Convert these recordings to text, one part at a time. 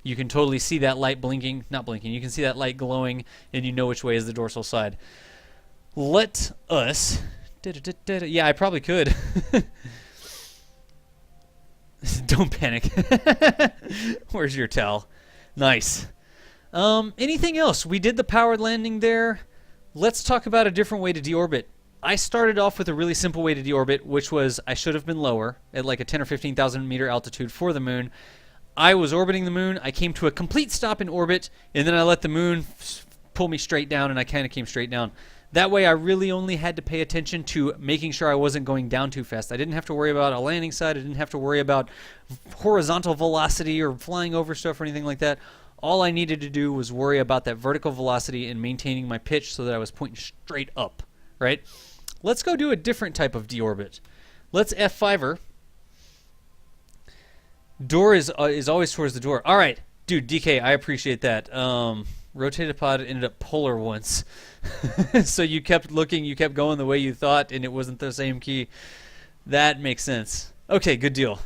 you can totally see that light blinking, not blinking, you can see that light glowing, and you know which way is the dorsal side. Let us, yeah, I probably could. Don't panic. Where's your towel? Nice. Anything else? We did the powered landing there. Let's talk about a different way to deorbit. I started off with a really simple way to deorbit, which was I should have been lower at like a 10 or 15,000 meter altitude for the moon. I was orbiting the moon. I came to a complete stop in orbit, and then I let the moon pull me straight down, and I kind of came straight down. That way I really only had to pay attention to making sure I wasn't going down too fast. I didn't have to worry about a landing site. I didn't have to worry about horizontal velocity or flying over stuff or anything like that. All I needed to do was worry about that vertical velocity and maintaining my pitch so that I was pointing straight up, right? Let's go do a different type of deorbit. Let's F5-er. Door is always towards the door. All right, dude, DK, I appreciate that. Rotated pod ended up polar once. So you kept looking, you kept going the way you thought, and it wasn't the same key. That makes sense. Okay, good deal.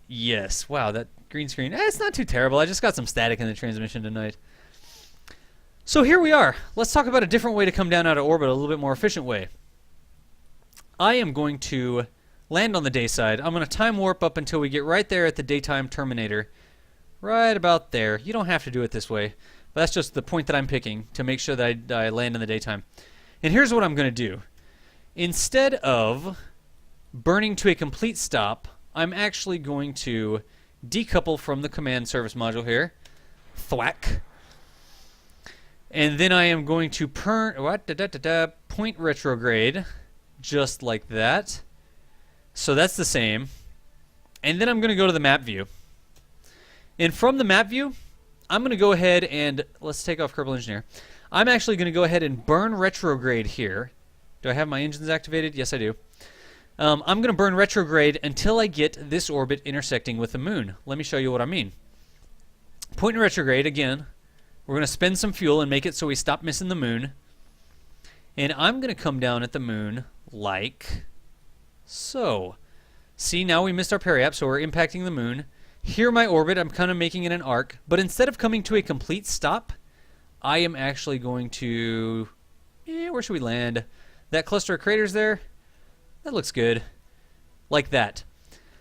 Yes, wow, that green screen. It's not too terrible. I just got some static in the transmission tonight. So here we are. Let's talk about a different way to come down out of orbit, a little bit more efficient way. I am going to land on the day side. I'm going to time warp up until we get right there at the daytime terminator. Right about there. You don't have to do it this way. But that's just the point that I'm picking to make sure that I land in the daytime. And here's what I'm going to do. Instead of burning to a complete stop, I'm actually going to decouple from the command service module here. Thwack. And then I am going to point retrograde, just like that. So that's the same. And then I'm going to go to the map view. And from the map view, I'm going to go ahead and, let's take off Kerbal Engineer. I'm actually going to go ahead and burn retrograde here. Do I have my engines activated? Yes, I do. I'm going to burn retrograde until I get this orbit intersecting with the moon. Let me show you what I mean. Point in retrograde, again, we're going to spend some fuel and make it so we stop missing the moon. And I'm going to come down at the moon like so. See, now we missed our periap, so we're impacting the moon. Here my orbit, I'm kind of making it an arc. But instead of coming to a complete stop, I am actually going to... where should we land? That cluster of craters there? That looks good. Like that.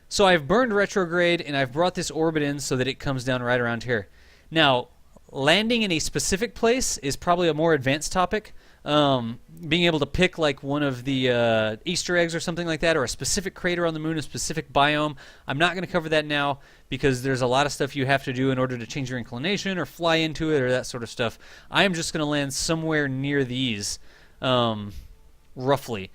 So I've burned retrograde, and I've brought this orbit in so that it comes down right around here. Now, landing in a specific place is probably a more advanced topic. Being able to pick like one of the Easter eggs or something like that, or a specific crater on the moon, a specific biome. I'm not going to cover that now because there's a lot of stuff you have to do in order to change your inclination or fly into it or that sort of stuff. I am just going to land somewhere near these, roughly.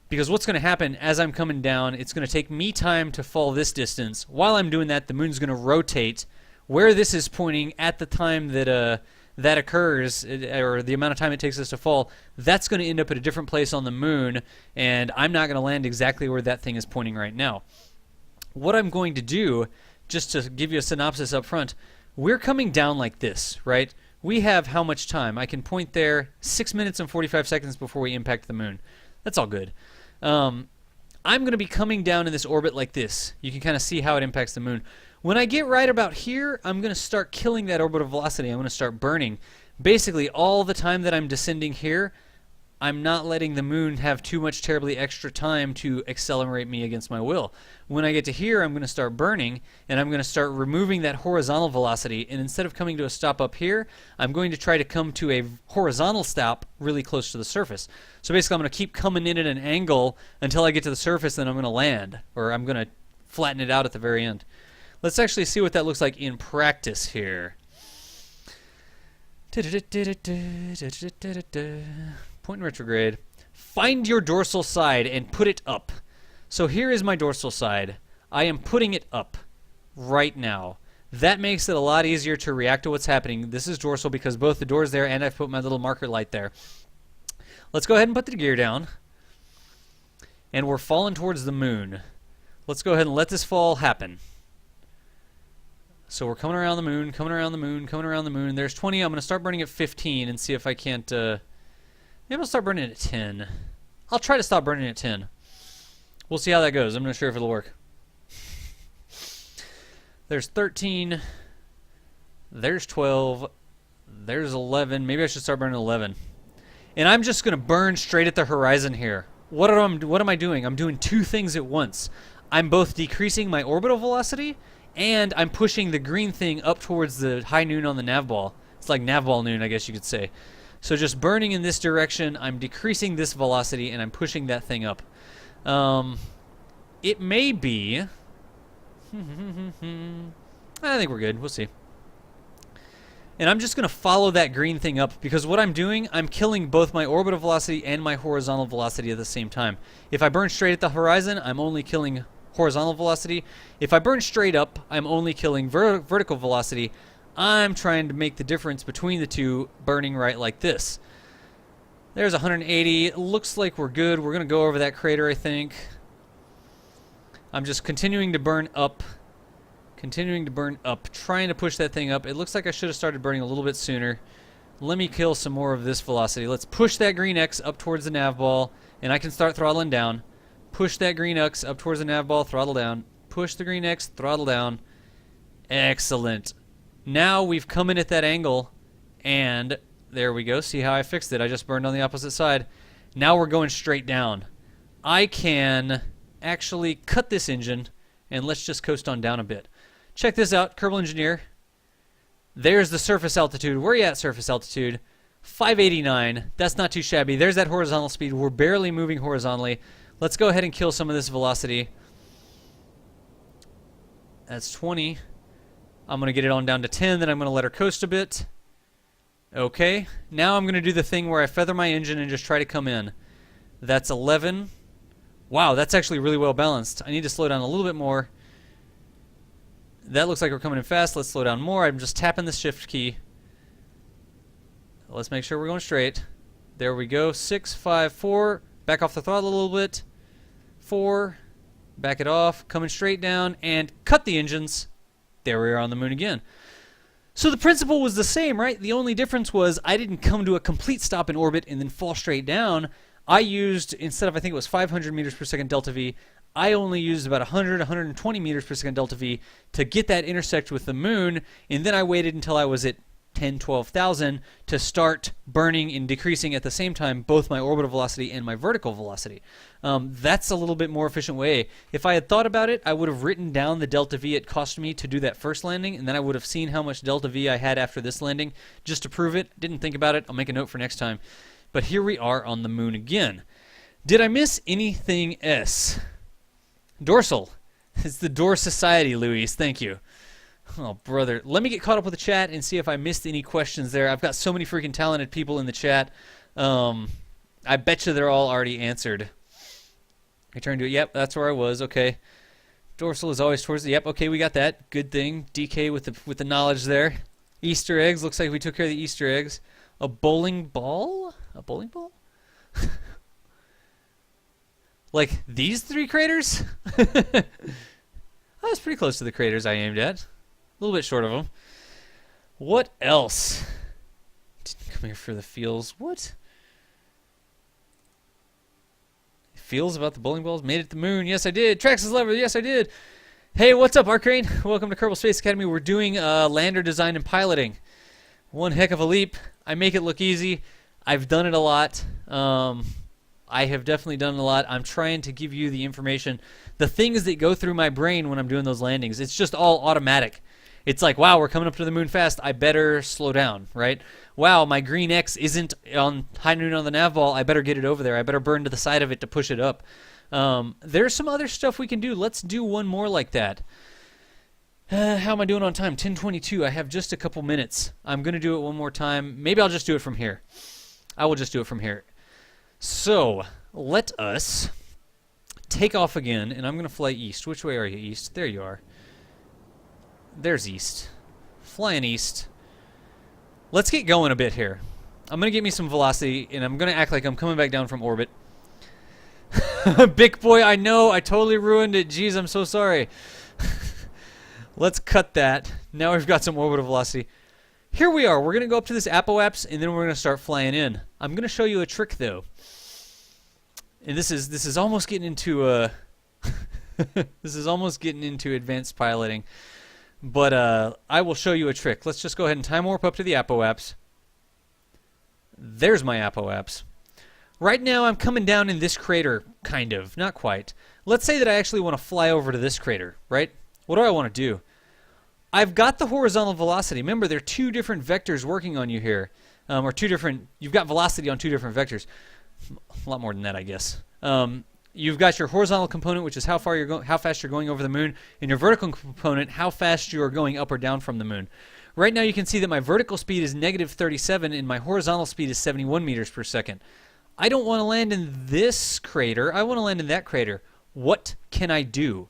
Because what's going to happen as I'm coming down, it's going to take me time to fall this distance. While I'm doing that, the moon's going to rotate where this is pointing at the time that that occurs, or the amount of time it takes us to fall. That's going to end up at a different place on the moon, and I'm not going to land exactly where that thing is pointing right now. What I'm going to do, just to give you a synopsis up front, we're coming down like this, right? We have how much time? I can point there 6 minutes and 45 seconds before we impact the moon. That's all good. I'm going to be coming down in this orbit like this. You can kind of see how it impacts the moon. When I get right about here, I'm going to start killing that orbital velocity. I'm going to start burning. Basically, all the time that I'm descending here, I'm not letting the moon have too much terribly extra time to accelerate me against my will. When I get to here, I'm going to start burning, and I'm going to start removing that horizontal velocity. And instead of coming to a stop up here, I'm going to try to come to a horizontal stop really close to the surface. So basically, I'm going to keep coming in at an angle until I get to the surface, then I'm going to land, or I'm going to flatten it out at the very end. Let's actually see what that looks like in practice here. Point in retrograde. Find your dorsal side and put it up. So here is my dorsal side. I am putting it up right now. That makes it a lot easier to react to what's happening. This is dorsal because both the door's there and I've put my little marker light there. Let's go ahead and put the gear down. And we're falling towards the moon. Let's go ahead and let this fall happen. So we're coming around the moon, coming around the moon, coming around the moon. There's 20. I'm going to start burning at 15 and see if I can't... maybe I'll start burning at 10. I'll try to stop burning at 10. We'll see how that goes. I'm not sure if it'll work. There's 13. There's 12. There's 11. Maybe I should start burning 11. And I'm just going to burn straight at the horizon here. What am I doing? I'm doing two things at once. I'm both decreasing my orbital velocity, and I'm pushing the green thing up towards the high noon on the nav ball. It's like nav ball noon, I guess you could say. So just burning in this direction, I'm decreasing this velocity, and I'm pushing that thing up. It may be... I think we're good. We'll see. And I'm just going to follow that green thing up, because what I'm doing, I'm killing both my orbital velocity and my horizontal velocity at the same time. If I burn straight at the horizon, I'm only killing horizontal velocity. If I burn straight up, I'm only killing vertical velocity. I'm trying to make the difference between the two burning right like this. There's 180. It looks like we're good. We're going to go over that crater, I think. I'm just continuing to burn up. Continuing to burn up, trying to push that thing up. It looks like I should have started burning a little bit sooner. Let me kill some more of this velocity. Let's push that green X up towards the nav ball, and I can start throttling down. Push that green X up towards the nav ball, throttle down. Push the green X, throttle down. Excellent. Now we've come in at that angle, and there we go. See how I fixed it? I just burned on the opposite side. Now we're going straight down. I can actually cut this engine, and let's just coast on down a bit. Check this out, Kerbal Engineer. There's the surface altitude. Where are you at, surface altitude? 589. That's not too shabby. There's that horizontal speed. We're barely moving horizontally. Let's go ahead and kill some of this velocity. That's 20. I'm going to get it on down to 10, then I'm going to let her coast a bit. Okay. Now I'm going to do the thing where I feather my engine and just try to come in. That's 11. Wow, that's actually really well balanced. I need to slow down a little bit more. That looks like we're coming in fast. Let's slow down more. I'm just tapping the shift key. Let's make sure we're going straight. There we go. 6, 5, 4. Back off the throttle a little bit. 4. Back it off. Coming straight down. And cut the engines. There we are on the moon again. So the principle was the same, right? The only difference was I didn't come to a complete stop in orbit and then fall straight down. I used, instead of I think it was 500 meters per second delta V, I only used about 100, 120 meters per second delta V to get that intersect with the moon, and then I waited until I was at 10, 12,000 to start burning and decreasing at the same time both my orbital velocity and my vertical velocity. That's a little bit more efficient way. If I had thought about it, I would have written down the delta V it cost me to do that first landing, and then I would have seen how much delta V I had after this landing just to prove it. Didn't think about it. I'll make a note for next time. But here we are on the moon again. Did I miss anything else? Dorsal. It's the Door Society, Luis. Thank you. Oh, brother. Let me get caught up with the chat and see if I missed any questions there. I've got so many freaking talented people in the chat. I bet you they're all already answered. Return to it. Yep, that's where I was. Okay. Dorsal is always towards the... Yep, okay, we got that. Good thing. DK with the knowledge there. Easter eggs. Looks like we took care of the Easter eggs. A bowling ball? A bowling ball? Like these three craters? I was pretty close to the craters I aimed at. A little bit short of them. What else? Didn't come here for the feels. What? Feels about the bowling balls? Made it to the moon. Yes, I did. Traxxas lever. Yes, I did. Hey, what's up, Arcane? Welcome to Kerbal Space Academy. We're doing lander design and piloting. One heck of a leap. I make it look easy. I've done it a lot. I have definitely done it a lot. I'm trying to give you the information, the things that go through my brain when I'm doing those landings. It's just all automatic. It's like, wow, we're coming up to the moon fast. I better slow down, right? Wow, my green X isn't on high noon on the nav ball. I better get it over there. I better burn to the side of it to push it up. There's some other stuff we can do. Let's do one more like that. How am I doing on time? 10:22. I have just a couple minutes. I'm going to do it one more time. Maybe I'll just do it from here. I will just do it from here. So, let us take off again, and I'm going to fly east. Which way are you, east? There you are. There's east. Flying east. Let's get going a bit here. I'm going to get me some velocity, and I'm going to act like I'm coming back down from orbit. Big boy, I know. I totally ruined it. Jeez, I'm so sorry. Let's cut that. Now we've got some orbital velocity. Here we are. We're going to go up to this apoapse, and then we're going to start flying in. I'm going to show you a trick, though. And this is almost getting into this is almost getting into advanced piloting. But I will show you a trick. Let's just go ahead and time warp up to the apoapse. There's my apoapse. Right now I'm coming down in this crater, kind of, not quite. Let's say that I actually want to fly over to this crater, right? What do I want to do? I've got the horizontal velocity. Remember, there are two different vectors working on you here. You've got velocity on two different vectors. A lot more than that, I guess. You've got your horizontal component, which is how fast you're going over the moon, and your vertical component, how fast you are going up or down from the moon. Right now you can see that my vertical speed is negative 37 and my horizontal speed is 71 meters per second. I don't want to land in this crater. I want to land in that crater. What can I do?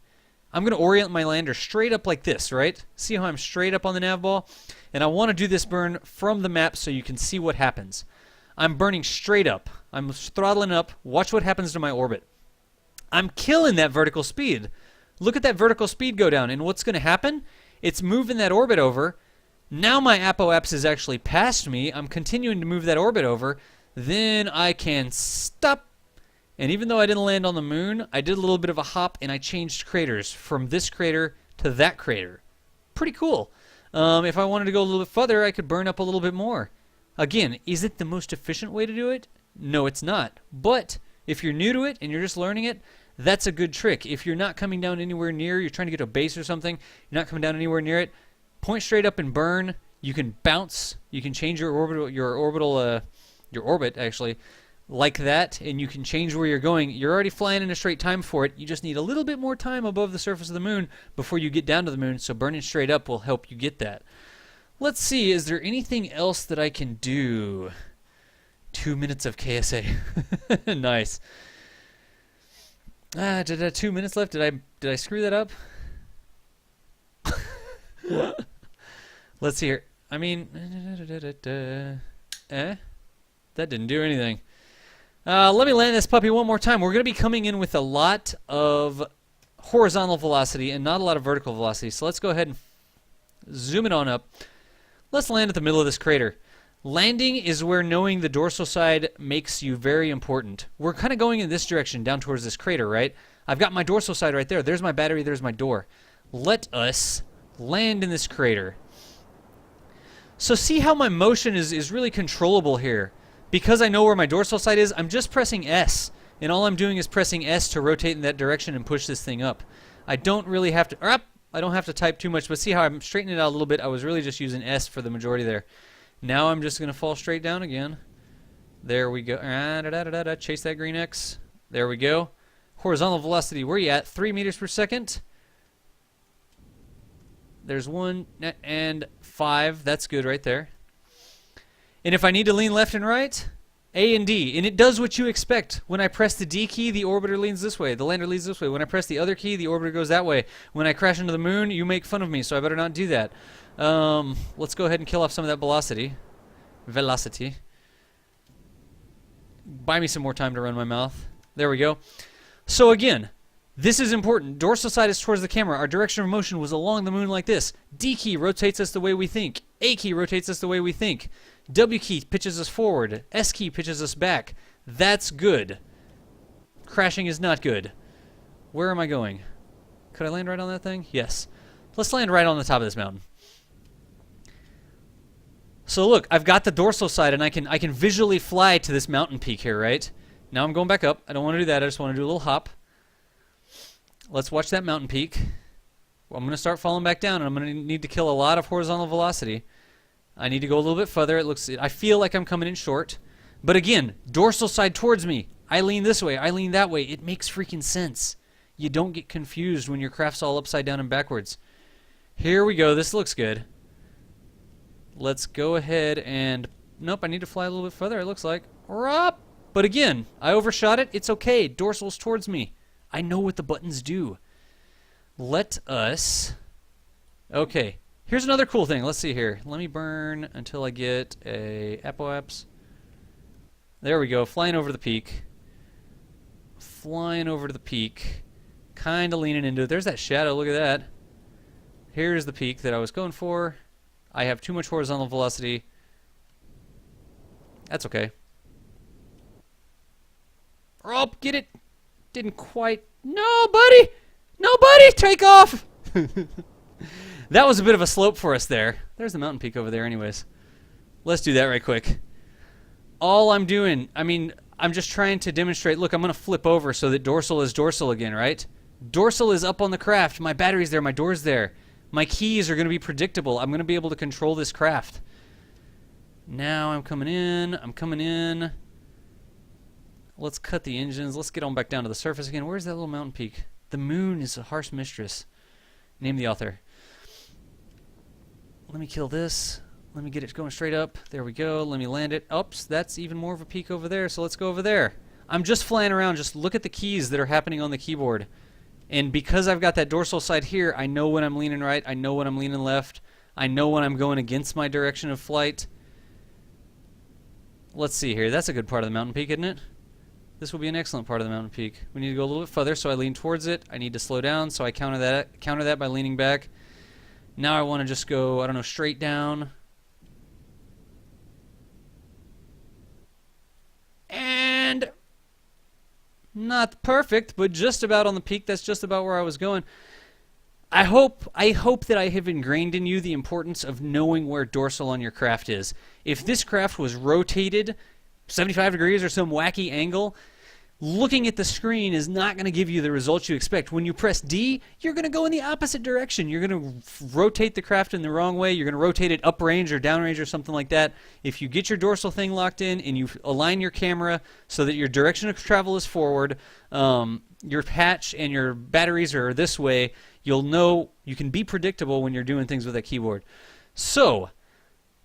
I'm going to orient my lander straight up like this, right? See how I'm straight up on the nav ball? And I want to do this burn from the map so you can see what happens. I'm burning straight up. I'm throttling up. Watch what happens to my orbit. I'm killing that vertical speed. Look at that vertical speed go down. And what's going to happen? It's moving that orbit over. Now my apoapse is actually past me. I'm continuing to move that orbit over. Then I can stop. And even though I didn't land on the moon, I did a little bit of a hop and I changed craters from this crater to that crater. Pretty cool. If I wanted to go a little bit further, I could burn up a little bit more. Again, is it the most efficient way to do it? No, it's not. But if you're new to it and you're just learning it, that's a good trick. If you're not coming down anywhere near, you're trying to get to a base or something, you're not coming down anywhere near it, point straight up and burn. You can bounce. You can change your orbit actually, like that, and you can change where you're going. You're already flying in a straight time for it. You just need a little bit more time above the surface of the moon before you get down to the moon, so burning straight up will help you get that. Let's see, is there anything else that I can do? 2 minutes of KSA. Nice. 2 minutes left. Did I screw that up? Let's see here. I mean, that didn't do anything. Let me land this puppy one more time. We're going to be coming in with a lot of horizontal velocity and not a lot of vertical velocity. So let's go ahead and zoom it on up. Let's land at the middle of this crater. Landing is where knowing the dorsal side makes you very important. We're kind of going in this direction, down towards this crater, right? I've got my dorsal side right there. There's my battery, there's my door. Let us land in this crater. So see how my motion is really controllable here. Because I know where my dorsal side is, I'm just pressing S. And all I'm doing is pressing S to rotate in that direction and push this thing up. I don't really have to... I don't have to type too much, but see how I'm straightening it out a little bit? I was really just using S for the majority there. Now I'm just going to fall straight down again. There we go. Chase that green X. There we go. Horizontal velocity, where are you at? 3 meters per second. There's 1 and 5. That's good right there. And if I need to lean left and right, A and D. And it does what you expect. When I press the D key, the orbiter leans this way. The lander leans this way. When I press the other key, the orbiter goes that way. When I crash into the moon, you make fun of me, so I better not do that. Let's go ahead and kill off some of that velocity. Buy me some more time to run my mouth. There we go. So again, this is important. Dorsal side is towards the camera. Our direction of motion was along the moon like this. D key rotates us the way we think. A key rotates us the way we think. W key pitches us forward. S key pitches us back. That's good. Crashing is not good. Where am I going? Could I land right on that thing? Yes. Let's land right on the top of this mountain. So look, I've got the dorsal side and I can visually fly to this mountain peak here, right? Now I'm going back up. I don't want to do that. I just want to do a little hop. Let's watch that mountain peak. Well, I'm going to start falling back down and I'm going to need to kill a lot of horizontal velocity. I need to go a little bit further. I feel like I'm coming in short. But again, dorsal side towards me. I lean this way. I lean that way. It makes freaking sense. You don't get confused when your craft's all upside down and backwards. Here we go. This looks good. Let's go ahead and... Nope, I need to fly a little bit further, it looks like. But again, I overshot it. It's okay. Dorsal's towards me. I know what the buttons do. Let us... Okay. Here's another cool thing. Let's see here. Let me burn until I get a apoapse. There we go. Flying over the peak. Flying over to the peak. Kind of leaning into it. There's that shadow. Look at that. Here's the peak that I was going for. I have too much horizontal velocity. That's okay. Oh, get it. Didn't quite. No, buddy. No, buddy. Take off. That was a bit of a slope for us there. There's the mountain peak over there anyways. Let's do that right quick. All I'm doing, I mean, I'm just trying to demonstrate. Look, I'm going to flip over so that dorsal is dorsal again, right? Dorsal is up on the craft. My battery's there. My door's there. My keys are going to be predictable. I'm going to be able to control this craft. Now I'm coming in. I'm coming in. Let's cut the engines. Let's get on back down to the surface again. Where's that little mountain peak? The moon is a harsh mistress. Name the author. Let me kill this. Let me get it going straight up. There we go. Let me land it. Oops, that's even more of a peak over there, so let's go over there. I'm just flying around. Just look at the keys that are happening on the keyboard. And because I've got that dorsal side here, I know when I'm leaning right. I know when I'm leaning left. I know when I'm going against my direction of flight. Let's see here. That's a good part of the mountain peak, isn't it? This will be an excellent part of the mountain peak. We need to go a little bit further, so I lean towards it. I need to slow down, so I counter that by leaning back. Now I want to just go, I don't know, straight down. And not perfect, but just about on the peak. That's just about where I was going. I hope that I have ingrained in you the importance of knowing where dorsal on your craft is. If this craft was rotated 75 degrees or some wacky angle, looking at the screen is not going to give you the results you expect. When you press D, you're going to go in the opposite direction. You're going to rotate the craft in the wrong way. You're going to rotate it uprange or downrange or something like that. If you get your dorsal thing locked in and you align your camera so that your direction of travel is forward, your patch and your batteries are this way, you'll know you can be predictable when you're doing things with that keyboard. So,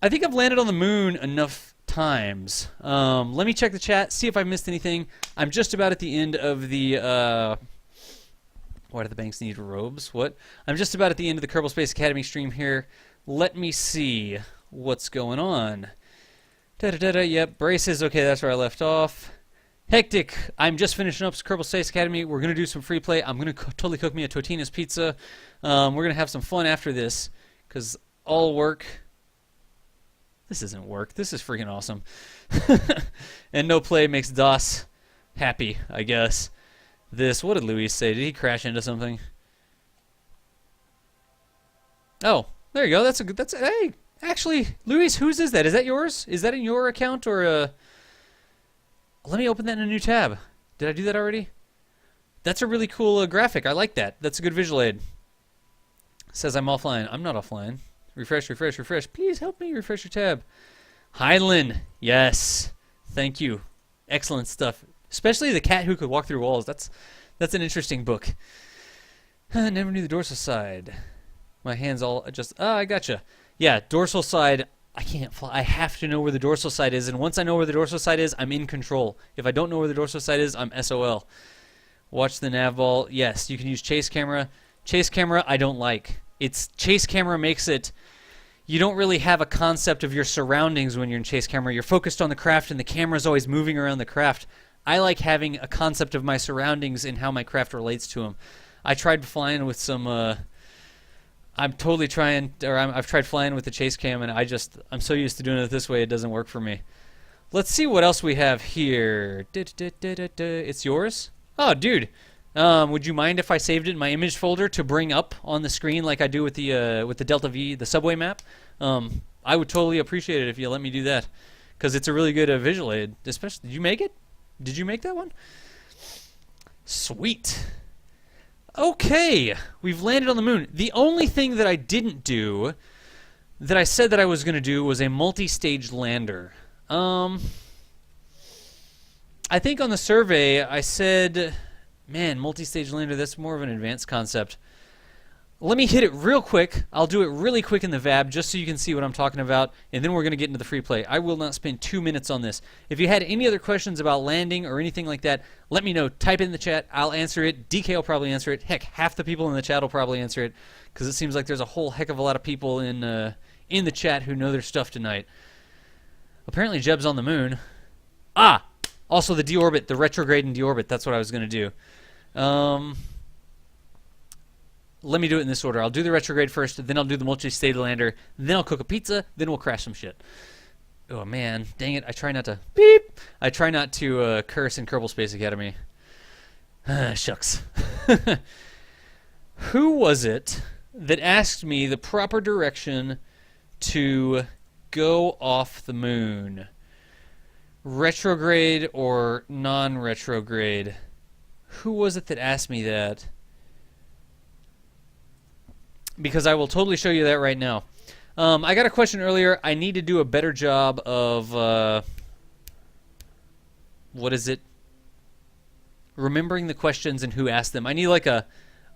I think I've landed on the moon enough times. Let me check the chat, see if I missed anything. I'm just about at the end of the why do the banks need robes? What? I'm just about at the end of the Kerbal Space Academy stream here. Let me see what's going on. Yep, braces. Okay, that's where I left off. Hectic. I'm just finishing up Kerbal Space Academy. We're going to do some free play. I'm going to totally cook me a Totino's pizza. We're going to have some fun after this because all work. This isn't work. This is freaking awesome. And no play makes DOS happy, I guess. This, what did Luis say? Did he crash into something? Oh, there you go. That's a good, hey, actually, Luis, whose is that? Is that yours? Is that in your account or let me open that in a new tab. Did I do that already? That's a really cool graphic. I like that. That's a good visual aid. Says I'm offline. I'm not offline. Refresh, refresh, refresh. Please help me refresh your tab. Heinlein. Yes. Thank you. Excellent stuff. Especially The Cat Who Could Walk Through Walls. That's an interesting book. I never knew the dorsal side. My hands all just... Oh, I gotcha. Yeah, dorsal side... I can't fly. I have to know where the dorsal side is, and once I know where the dorsal side is, I'm in control. If I don't know where the dorsal side is, I'm SOL. Watch the nav ball. Yes, you can use chase camera. Chase camera, I don't like. Chase camera makes it... You don't really have a concept of your surroundings when you're in chase camera. You're focused on the craft, and the camera's always moving around the craft. I like having a concept of my surroundings and how my craft relates to them. I tried flying with some... I've tried flying with the chase cam, and I'm so used to doing it this way, it doesn't work for me. Let's see what else we have here. It's yours? Oh, dude. Would you mind if I saved it in my image folder to bring up on the screen like I do with the Delta V, the subway map? I would totally appreciate it if you let me do that, because it's a really good visual aid. Especially, did you make it? Did you make that one? Sweet. Okay, we've landed on the moon. The only thing that I didn't do, that I said that I was going to do, was a multi-stage lander. I think on the survey I said, man, multi-stage lander, that's more of an advanced concept. Let me hit it real quick. I'll do it really quick in the VAB just so you can see what I'm talking about, and then we're going to get into the free play. I will not spend 2 minutes on this. If you had any other questions about landing or anything like that, let me know. Type it in the chat. I'll answer it. DK will probably answer it. Heck, half the people in the chat will probably answer it, because it seems like there's a whole heck of a lot of people in the chat who know their stuff tonight. Apparently Jeb's on the moon. Ah! Also the deorbit, the retrograde and deorbit. That's what I was going to do. Let me do it in this order. I'll do the retrograde first, then I'll do the multi-stage lander, then I'll cook a pizza, then we'll crash some shit. Oh man, dang it! I try not to beep. I try not to curse in Kerbal Space Academy. Shucks. Who was it? that asked me the proper direction to go off the moon. Retrograde or non-retrograde? Who was it that asked me that? Because I will totally show you that right now. I got a question earlier. I need to do a better job of, what is it? Remembering the questions and who asked them. I need like a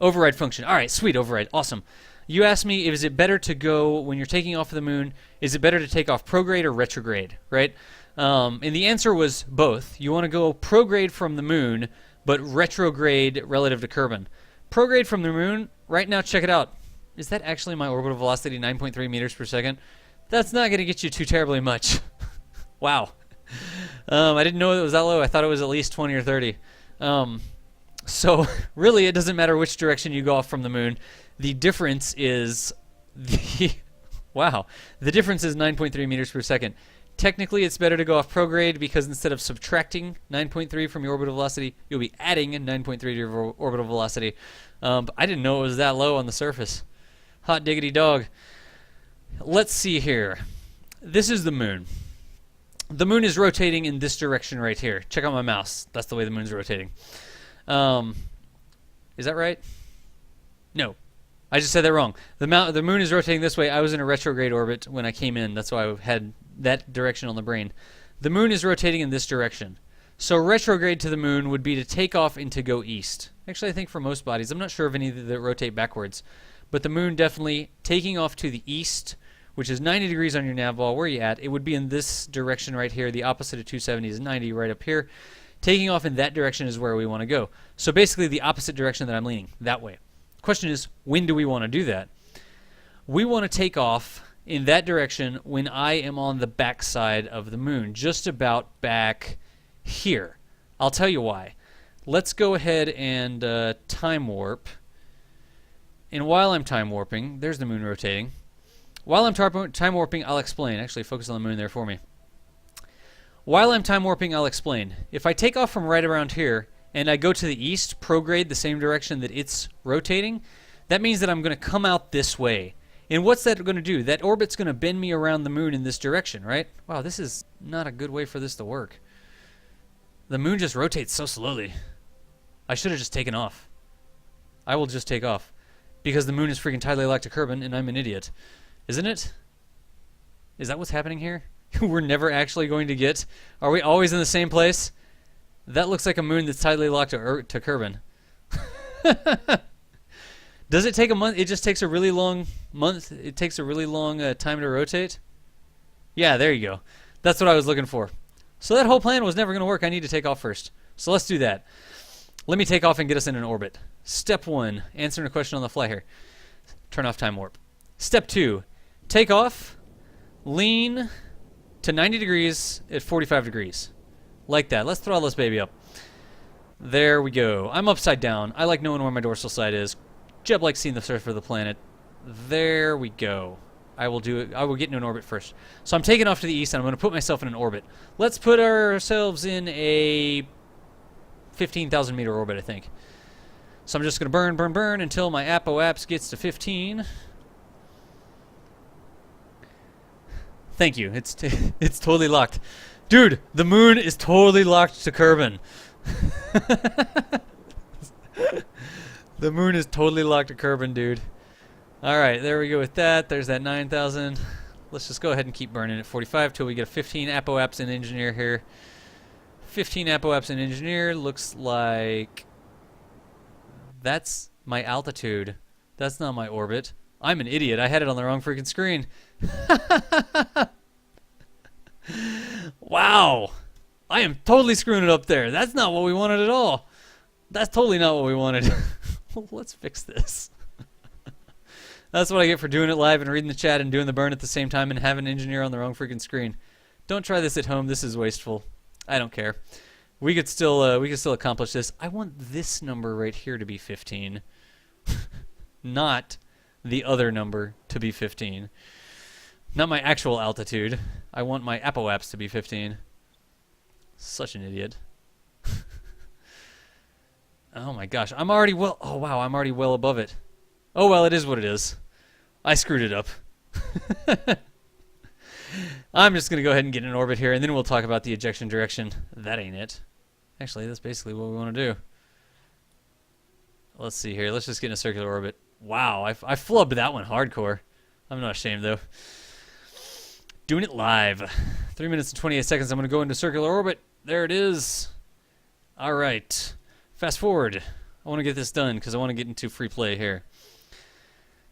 override function. All right, sweet, override. Awesome. You asked me, is it better to go, when you're taking off the moon, is it better to take off prograde or retrograde, right? And the answer was both. You want to go prograde from the moon, but retrograde relative to Kerbal. Prograde from the moon, right now, check it out. Is that actually my orbital velocity, 9.3 meters per second? That's not going to get you too terribly much. Wow. I didn't know it was that low. I thought it was at least 20 or 30. So really, it doesn't matter which direction you go off from the moon. The difference is the wow. The difference is 9.3 meters per second. Technically, it's better to go off prograde because instead of subtracting 9.3 from your orbital velocity, you'll be adding 9.3 to your orbital velocity. But I didn't know it was that low on the surface. Hot diggity dog. Let's see here. This is the moon. The moon is rotating in this direction right here. Check out my mouse. That's the way the moon's rotating. Is that right? No. I just said that wrong. The moon is rotating this way. I was in a retrograde orbit when I came in. That's why I had that direction on the brain. The moon is rotating in this direction. So retrograde to the moon would be to take off and to go east. Actually, I think for most bodies. I'm not sure of any that rotate backwards. But the moon definitely taking off to the east, which is 90 degrees on your nav ball. Where are you at? It would be in this direction right here. The opposite of 270 is 90 right up here. Taking off in that direction is where we want to go. So basically the opposite direction that I'm leaning, that way. Question is, when do we want to do that? We want to take off in that direction when I am on the back side of the moon, just about back here. I'll tell you why. Let's go ahead and time warp. And while I'm time warping, there's the moon rotating. While I'm time warping, I'll explain. Actually, focus on the moon there for me. While I'm time warping, I'll explain. If I take off from right around here and I go to the east, prograde the same direction that it's rotating, that means that I'm going to come out this way. And what's that going to do? That orbit's going to bend me around the moon in this direction, right? Wow, this is not a good way for this to work. The moon just rotates so slowly. I should have just taken off. I will just take off. Because the moon is freaking tidally locked to Kerbal, and I'm an idiot. Isn't it? Is that what's happening here? We're never actually going to get... Are we always in the same place? That looks like a moon that's tidally locked to Kerbal. Does it take a month? It just takes a really long month? It takes a really long time to rotate? Yeah, there you go. That's what I was looking for. So that whole plan was never going to work. I need to take off first. So let's do that. Let me take off and get us in an orbit. Step 1, answering a question on the fly here. Turn off time warp. Step 2, take off, lean to 90 degrees at 45 degrees. Like that. Let's throttle this baby up. There we go. I'm upside down. I like knowing where my dorsal side is. Jeb likes seeing the surface of the planet. There we go. I will do it. I will get into an orbit first. So I'm taking off to the east, and I'm going to put myself in an orbit. Let's put ourselves in a 15,000 meter orbit, I think. So I'm just going to burn until my apoapse gets to 15. Thank you. It's totally locked. Dude, the moon is totally locked to Kerbal. The moon is totally locked to Kerbal, dude. Alright, there we go with that. There's that 9,000. Let's just go ahead and keep burning at 45 till we get a 15 apoapse in engineer here. 15 apoapse in engineer looks like... That's my altitude. That's not my orbit. I'm an idiot. I had it on the wrong freaking screen. Wow. I am totally screwing it up there. That's not what we wanted at all. That's totally not what we wanted. Let's fix this. That's what I get for doing it live and reading the chat and doing the burn at the same time and having an engineer on the wrong freaking screen. Don't try this at home. This is wasteful. I don't care. We could still accomplish this. I want this number right here to be 15, not the other number to be 15. Not my actual altitude. I want my apoapse to be 15. Such an idiot. Oh my gosh, I'm already well. Oh wow, I'm already well above it. Oh well, it is what it is. I screwed it up. I'm just going to go ahead and get in orbit here, and then we'll talk about the ejection direction. That ain't it. Actually, that's basically what we want to do. Let's see here. Let's just get in a circular orbit. Wow, I flubbed that one hardcore. I'm not ashamed, though. Doing it live. 3 minutes and 28 seconds. I'm going to go into circular orbit. There it is. All right. Fast forward. I want to get this done because I want to get into free play here.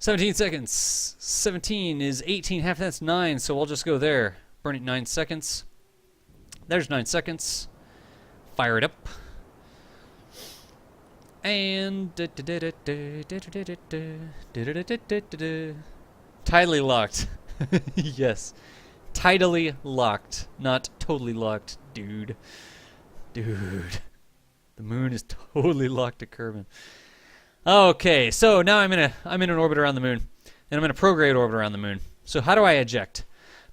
17 seconds. 17 is 18. Half that's 9, so I'll just go there. Burn it 9 seconds. There's 9 seconds. Fire it up. And tidally locked. Yes. Tidally locked. Not totally locked, dude. Dude. The moon is totally locked to Kerbin. Okay, so now I'm in an orbit around the moon. And I'm in a prograde orbit around the moon. So how do I eject?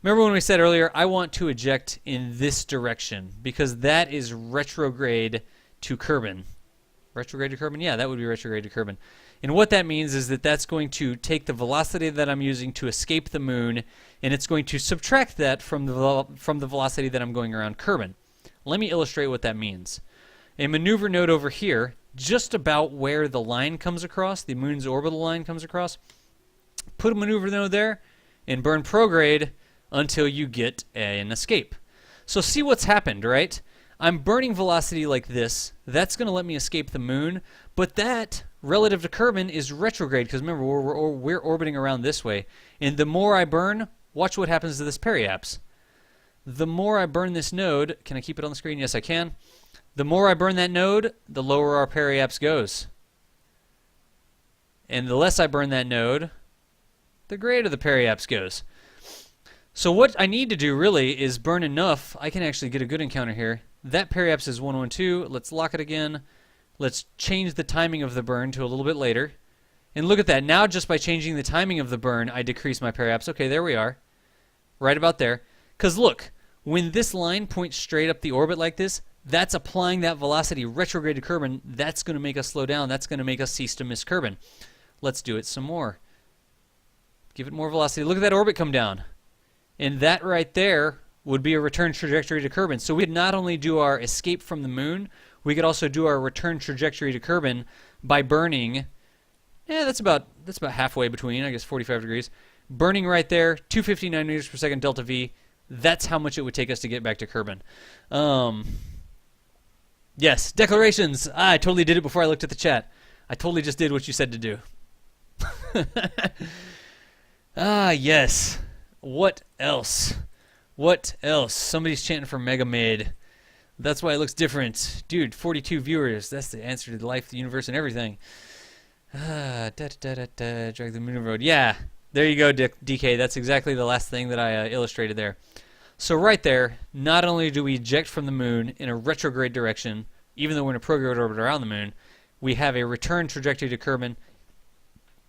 Remember when we said earlier, I want to eject in this direction because that is retrograde to Kerbin. Retrograde to Kerbin? Yeah, that would be retrograde to Kerbin. And what that means is that that's going to take the velocity that I'm using to escape the moon, and it's going to subtract that from the velocity that I'm going around Kerbin. Let me illustrate what that means. A maneuver node over here, just about where the line comes across, the moon's orbital line comes across, put a maneuver node there and burn prograde until you get an escape. So see what's happened, right? I'm burning velocity like this. That's going to let me escape the moon, but that, relative to Kerbin, is retrograde because remember, we're orbiting around this way. And the more I burn, watch what happens to this periapse. The more I burn this node, can I keep it on the screen? Yes, I can. The more I burn that node, the lower our periapse goes. And the less I burn that node, the greater the periapse goes. So what I need to do really is burn enough. I can actually get a good encounter here. That periapse is 112. Let's lock it again. Let's change the timing of the burn to a little bit later. And look at that. Now just by changing the timing of the burn, I decrease my periapse. Okay, there we are. Right about there. Because look, when this line points straight up the orbit like this, that's applying that velocity retrograde to Kerbin. That's going to make us slow down. That's going to make us cease to miss Kerbin. Let's do it some more. Give it more velocity. Look at that orbit come down. And that right there would be a return trajectory to Kerbin. So we could not only do our escape from the moon, we could also do our return trajectory to Kerbin by burning, that's about halfway between, I guess 45 degrees. Burning right there, 259 meters per second delta V. That's how much it would take us to get back to Kerbin. Yes, declarations. I totally did it before I looked at the chat. I totally just did what you said to do. Yes. What else? What else? Somebody's chanting for Mega Maid. That's why it looks different. Dude, 42 viewers. That's the answer to the life, the universe, and everything. Drag the moon road. Yeah, there you go, DK. That's exactly the last thing that I illustrated there. So right there, not only do we eject from the moon in a retrograde direction, even though we're in a prograde orbit around the moon, we have a return trajectory to Kerbin.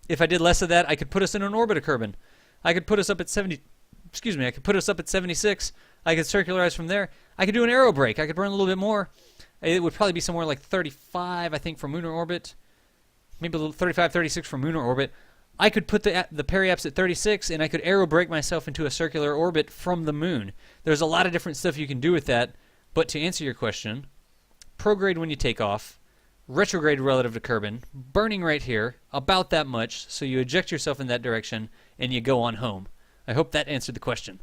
If I did less of that, I could put us in an orbit of Kerbin. I could put us up at 70. Excuse me. I could put us up at 76. I could circularize from there. I could do an aero brake. I could burn a little bit more. It would probably be somewhere like 35, I think, for lunar orbit. Maybe a little 35, 36 for lunar orbit. I could put the periapse at 36, and I could aero brake myself into a circular orbit from the moon. There's a lot of different stuff you can do with that. But to answer your question, prograde when you take off, retrograde relative to Kerbin, burning right here, about that much, so you eject yourself in that direction, and you go on home. I hope that answered the question.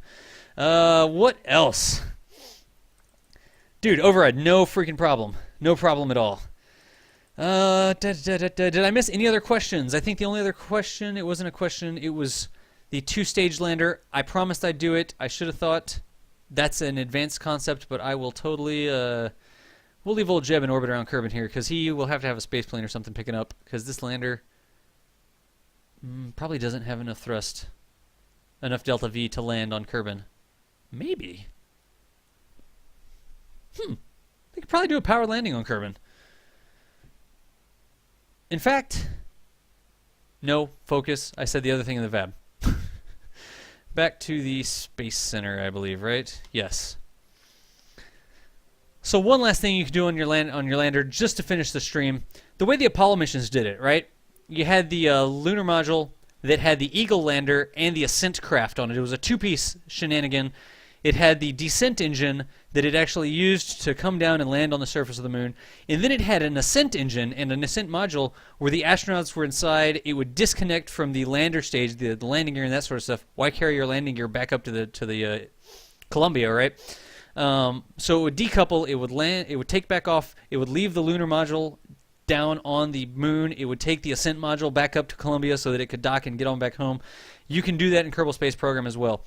What else? Dude, override, no freaking problem. No problem at all. Did I miss any other questions? I think the only other question, it wasn't a question, it was the two-stage lander. I promised I'd do it. I should have thought that's an advanced concept, but I will totally... we'll leave old Jeb in orbit around Kerbin here, because he will have to have a space plane or something picking up, because this lander probably doesn't have enough thrust, enough delta V to land on Kerbin. Maybe. They could probably do a power landing on Kerbin. In fact, no, focus. I said the other thing in the VAB. Back to the Space Center, I believe, right? Yes. So one last thing you can do on your lander, just to finish the stream, the way the Apollo missions did it, right? you had the lunar module that had the Eagle lander and the ascent craft on it. It was a two-piece shenanigan. It had the descent engine that it actually used to come down and land on the surface of the moon. And then it had an ascent engine and an ascent module where the astronauts were inside. It would disconnect from the lander stage, the landing gear and that sort of stuff. Why carry your landing gear back up to the Columbia, right? So it would decouple, it would land, it would take back off, it would leave the lunar module down on the moon. It would take the ascent module back up to Columbia so that it could dock and get on back home. You can do that in Kerbal Space Program as well.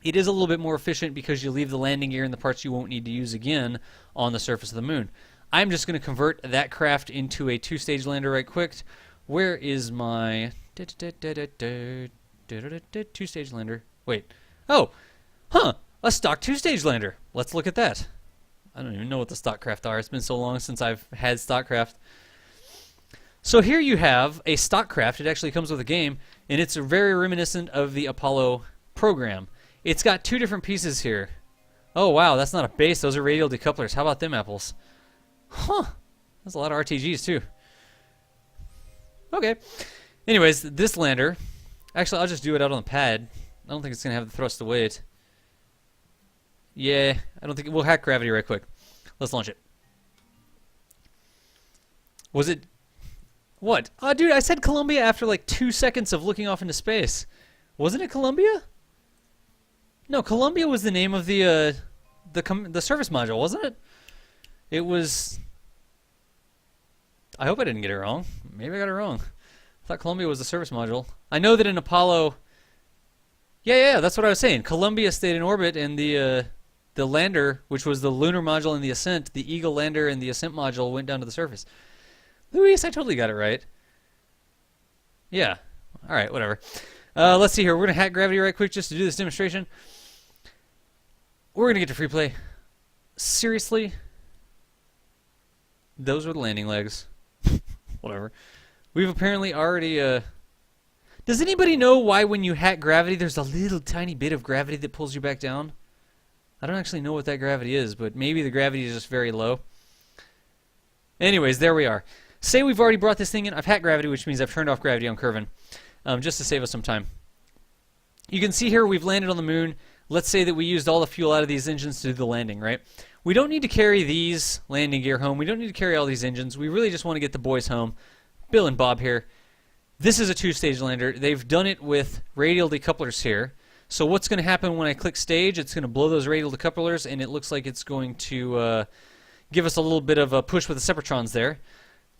It is a little bit more efficient because you leave the landing gear and the parts you won't need to use again on the surface of the moon. I'm just going to convert that craft into a two-stage lander right quick. Where is my two-stage lander? Wait. Oh, huh. A stock two-stage lander. Let's look at that. I don't even know what the stock craft are. It's been so long since I've had stock craft. So here you have a stock craft. It actually comes with a game, and it's very reminiscent of the Apollo program. It's got two different pieces here. Oh, wow, that's not a base. Those are radial decouplers. How about them apples? Huh. That's a lot of RTGs, too. Okay. Anyways, this lander, actually, I'll just do it out on the pad. I don't think it's going to have the thrust to weight. Yeah, I don't think we'll hack gravity right quick. Let's launch it. Was it... What? Oh, dude, I said Columbia after like 2 seconds of looking off into space. Wasn't it Columbia? No, Columbia was the name of the service module, wasn't it? It was... I hope I didn't get it wrong. Maybe I got it wrong. I thought Columbia was the service module. I know that in Apollo... Yeah, that's what I was saying. Columbia stayed in orbit, and the lander, which was the lunar module and the ascent, the Eagle lander and the ascent module went down to the surface. Luis, I totally got it right. Yeah. All right, whatever. Let's see here. We're going to hack gravity right quick just to do this demonstration. We're going to get to free play. Seriously? Those were the landing legs. Whatever. We've apparently already... Does anybody know why when you hack gravity there's a little tiny bit of gravity that pulls you back down? I don't actually know what that gravity is, but maybe the gravity is just very low. Anyways, there we are. Say we've already brought this thing in. I've hacked gravity, which means I've turned off gravity on Kerbal, just to save us some time. You can see here we've landed on the moon. Let's say that we used all the fuel out of these engines to do the landing, right? We don't need to carry these landing gear home. We don't need to carry all these engines. We really just want to get the boys home. Bill and Bob here. This is a two-stage lander. They've done it with radial decouplers here. So what's going to happen when I click stage? It's going to blow those radial decouplers, and it looks like it's going to give us a little bit of a push with the separatrons there.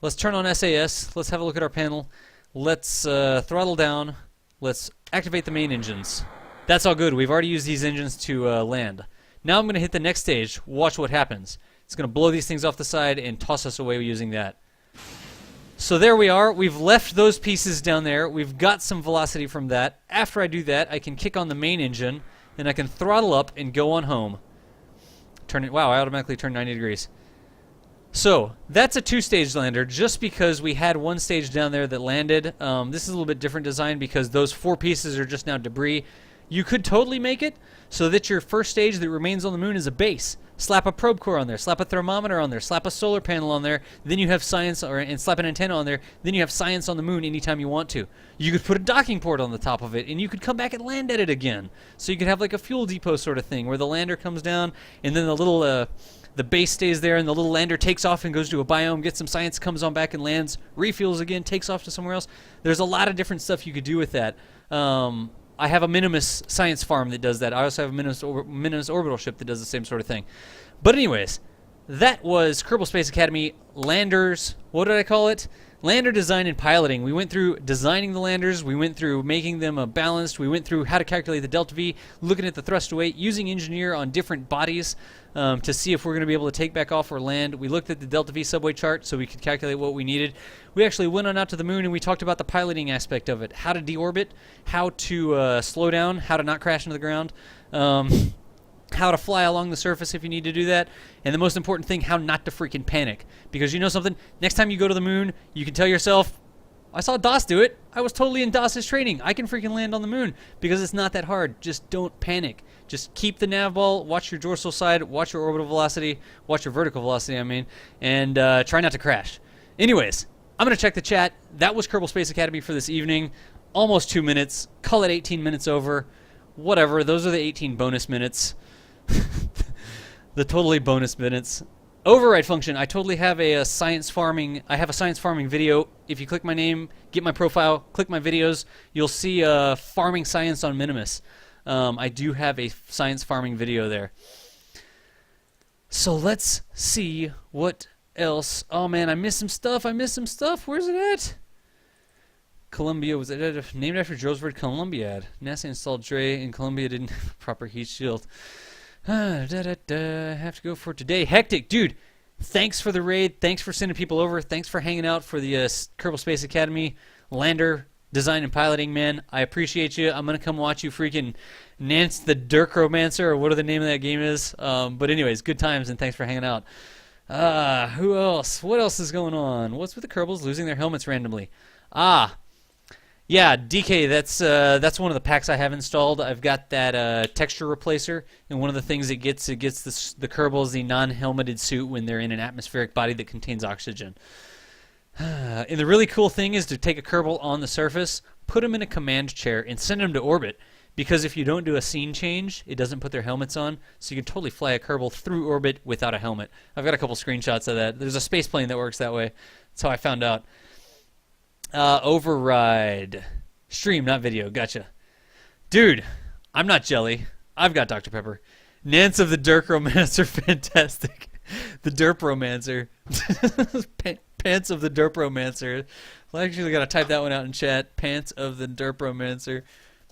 Let's turn on SAS. Let's have a look at our panel. Let's throttle down. Let's activate the main engines. That's all good. We've already used these engines to land. Now I'm going to hit the next stage. Watch what happens. It's going to blow these things off the side and toss us away using that. So there we are. We've left those pieces down there. We've got some velocity from that. After I do that, I can kick on the main engine, and I can throttle up and go on home. Turn it. Wow, I automatically turned 90 degrees. So that's a two-stage lander just because we had one stage down there that landed. This is a little bit different design because those four pieces are just now debris. You could totally make it so that your first stage that remains on the moon is a base. Slap a probe core on there, slap a thermometer on there, slap a solar panel on there, then you have science, and slap an antenna on there, then you have science on the moon anytime you want to. You could put a docking port on the top of it, and you could come back and land at it again. So you could have like a fuel depot sort of thing where the lander comes down, and then the little, the base stays there, and the little lander takes off and goes to a biome, gets some science, comes on back and lands, refuels again, takes off to somewhere else. There's a lot of different stuff you could do with that. I have a Minimus science farm that does that. I also have a Minimus orbital ship that does the same sort of thing. But anyways, that was Kerbal Space Academy landers. What did I call it? Lander design and piloting. We went through designing the landers. We went through making them balanced. We went through how to calculate the delta V, looking at the thrust to weight, using engineer on different bodies to see if we're going to be able to take back off or land. We looked at the delta V subway chart so we could calculate what we needed. We actually went on out to the moon and we talked about the piloting aspect of it, how to deorbit, how to slow down, how to not crash into the ground, how to fly along the surface if you need to do that, and the most important thing, how not to freaking panic. Because you know something? Next time you go to the moon, you can tell yourself, I saw DOS do it. I was totally in DOS's training. I can freaking land on the moon because it's not that hard. Just don't panic. Just keep the nav ball, watch your dorsal side, watch your orbital velocity, watch your vertical velocity, I mean, and try not to crash. Anyways, I'm going to check the chat. That was Kerbal Space Academy for this evening. Almost 2 minutes. Call it 18 minutes over. Whatever. Those are the 18 bonus minutes. The totally bonus minutes. Override function. I totally have a science farming. I have a science farming video. If you click my name, get my profile, click my videos, you'll see farming science on Minimus. I do have a science farming video there. So let's see what else. Oh man, I missed some stuff. Where's it at? Columbia, was it named after Joesford, Columbia? NASA installed Dre in Columbia, didn't have a proper heat shield. Have to go for today. Hectic, dude. Thanks for the raid. Thanks for sending people over. Thanks for hanging out for the Kerbal Space Academy lander design and piloting, man. I appreciate you. I'm gonna come watch you freaking Nance the Dirkromancer, or whatever the name of that game is. But anyways, good times and thanks for hanging out. Who else? What else is going on? What's with the Kerbals losing their helmets randomly? Yeah, DK, that's one of the packs I have installed. I've got that texture replacer, and one of the things it gets the Kerbals the non-helmeted suit when they're in an atmospheric body that contains oxygen. And the really cool thing is to take a Kerbal on the surface, put them in a command chair, and send them to orbit. Because if you don't do a scene change, it doesn't put their helmets on, so you can totally fly a Kerbal through orbit without a helmet. I've got a couple screenshots of that. There's a space plane that works that way. That's how I found out. Override. Stream, not video. Gotcha. Dude, I'm not jelly. I've got Dr. Pepper. Nance of the Dirkromancer, fantastic. The Derpromancer. Pants of the Derpromancer. Well, I actually got to type that one out in chat. Pants of the Derpromancer.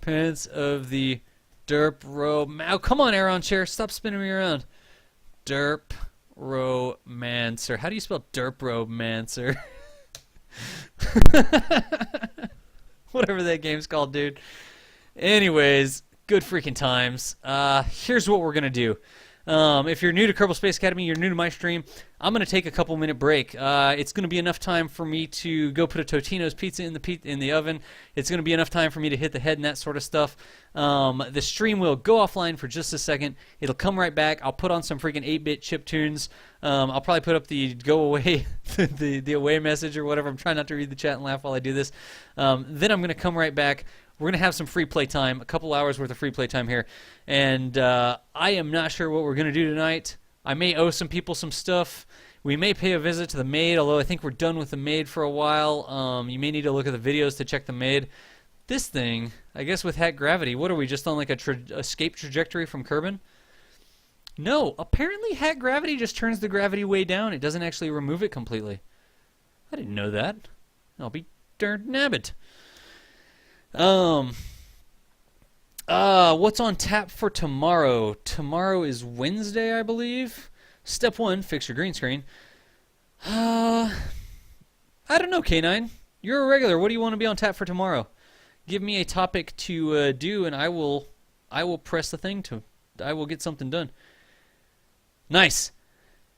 Pants of the Oh, come on, Aaron Chair. Stop spinning me around. Derpromancer. How do you spell Derpromancer? Whatever that game's called, dude. Anyways, good freaking times. Here's what we're gonna do. If you're new to Kerbal Space Academy, you're new to my stream, I'm going to take a couple-minute break. It's going to be enough time for me to go put a Totino's pizza in the oven. It's going to be enough time for me to hit the head and that sort of stuff. The stream will go offline for just a second. It'll come right back. I'll put on some freaking 8-bit chip tunes. I'll probably put up the go away, the away message or whatever. I'm trying not to read the chat and laugh while I do this. Then I'm going to come right back. We're going to have some free play time, a couple hours worth of free play time here. And I am not sure what we're going to do tonight. I may owe some people some stuff. We may pay a visit to the maid, although I think we're done with the maid for a while. You may need to look at the videos to check the maid. This thing, I guess with Hack Gravity, what are we, just on like a escape trajectory from Kerbin? No, apparently Hack Gravity just turns the gravity way down. It doesn't actually remove it completely. I didn't know that. I'll be darned nabbit. What's on tap for tomorrow? Tomorrow is Wednesday, I believe. Step 1, fix your green screen. I don't know, K9. You're a regular. What do you want to be on tap for tomorrow? Give me a topic to do, and I will press the thing to. I will get something done. Nice,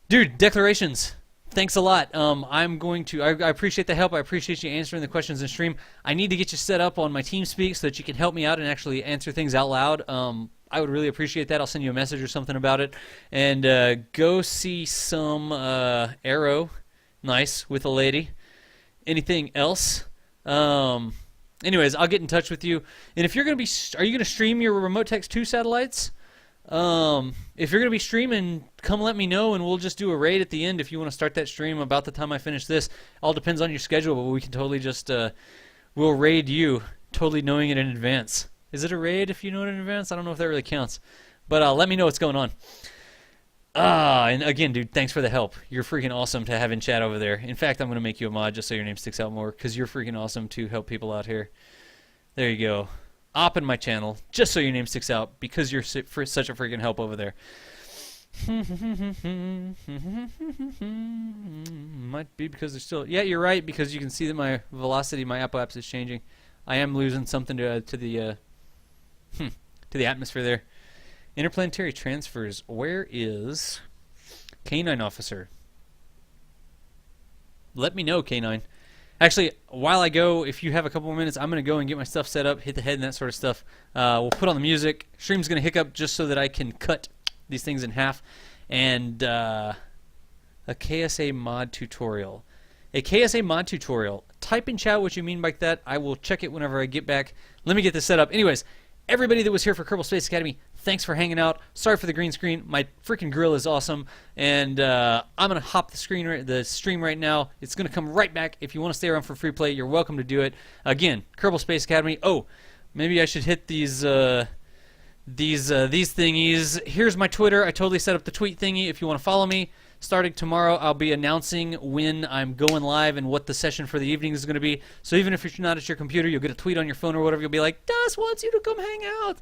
dude. Declarations. Thanks a lot. I appreciate the help. I appreciate you answering the questions in stream. I need to get you set up on my TeamSpeak so that you can help me out and actually answer things out loud. I would really appreciate that. I'll send you a message or something about it. And go see some Arrow. Nice, with a lady. Anything else? Anyways, I'll get in touch with you. And if you're going to be... Are you going to stream your Remote Text 2 satellites? If you're going to be streaming, come let me know, and we'll just do a raid at the end if you want to start that stream about the time I finish this. All depends on your schedule, but we can totally just, we'll raid you, totally knowing it in advance. Is it a raid if you know it in advance? I don't know if that really counts. But let me know what's going on. And again, dude, thanks for the help. You're freaking awesome to have in chat over there. In fact, I'm going to make you a mod just so your name sticks out more, because you're freaking awesome to help people out here. There you go. Op in my channel, just so your name sticks out, because you're such a freaking help over there. Might be because there's still... Yeah, you're right, because you can see that my velocity, my apoapsis is changing. I am losing something to the atmosphere there. Interplanetary transfers. Where is K9 officer? Let me know, K9. Actually, while I go, if you have a couple more minutes, I'm going to go and get my stuff set up, hit the head and that sort of stuff. We'll put on the music. Stream's going to hiccup just so that I can cut these things in half. And a KSA mod tutorial. a KSA mod tutorial. Type in chat what you mean by that. I will check it whenever I get back. Let me get this set up. Anyways, everybody that was here for Kerbal Space Academy, thanks for hanging out. Sorry for the green screen. My freaking grill is awesome. And I'm going to hop the stream right now. It's going to come right back. If you want to stay around for free play, you're welcome to do it. Again, Kerbal Space Academy. Oh, maybe I should hit these thingies. Here's my Twitter. I totally set up the tweet thingy if you want to follow me. Starting tomorrow, I'll be announcing when I'm going live and what the session for the evening is going to be. So even if you're not at your computer, you'll get a tweet on your phone or whatever. You'll be like, Das wants you to come hang out.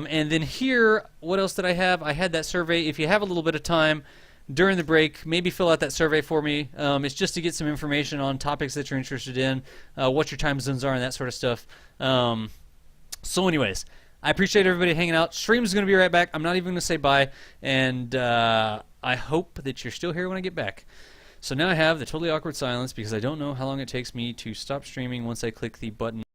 And then here, what else did I have? I had that survey. If you have a little bit of time during the break, maybe fill out that survey for me. It's just to get some information on topics that you're interested in, what your time zones are and that sort of stuff. So anyways, I appreciate everybody hanging out. Stream's going to be right back. I'm not even going to say bye. And I hope that you're still here when I get back. So now I have the totally awkward silence because I don't know how long it takes me to stop streaming once I click the button.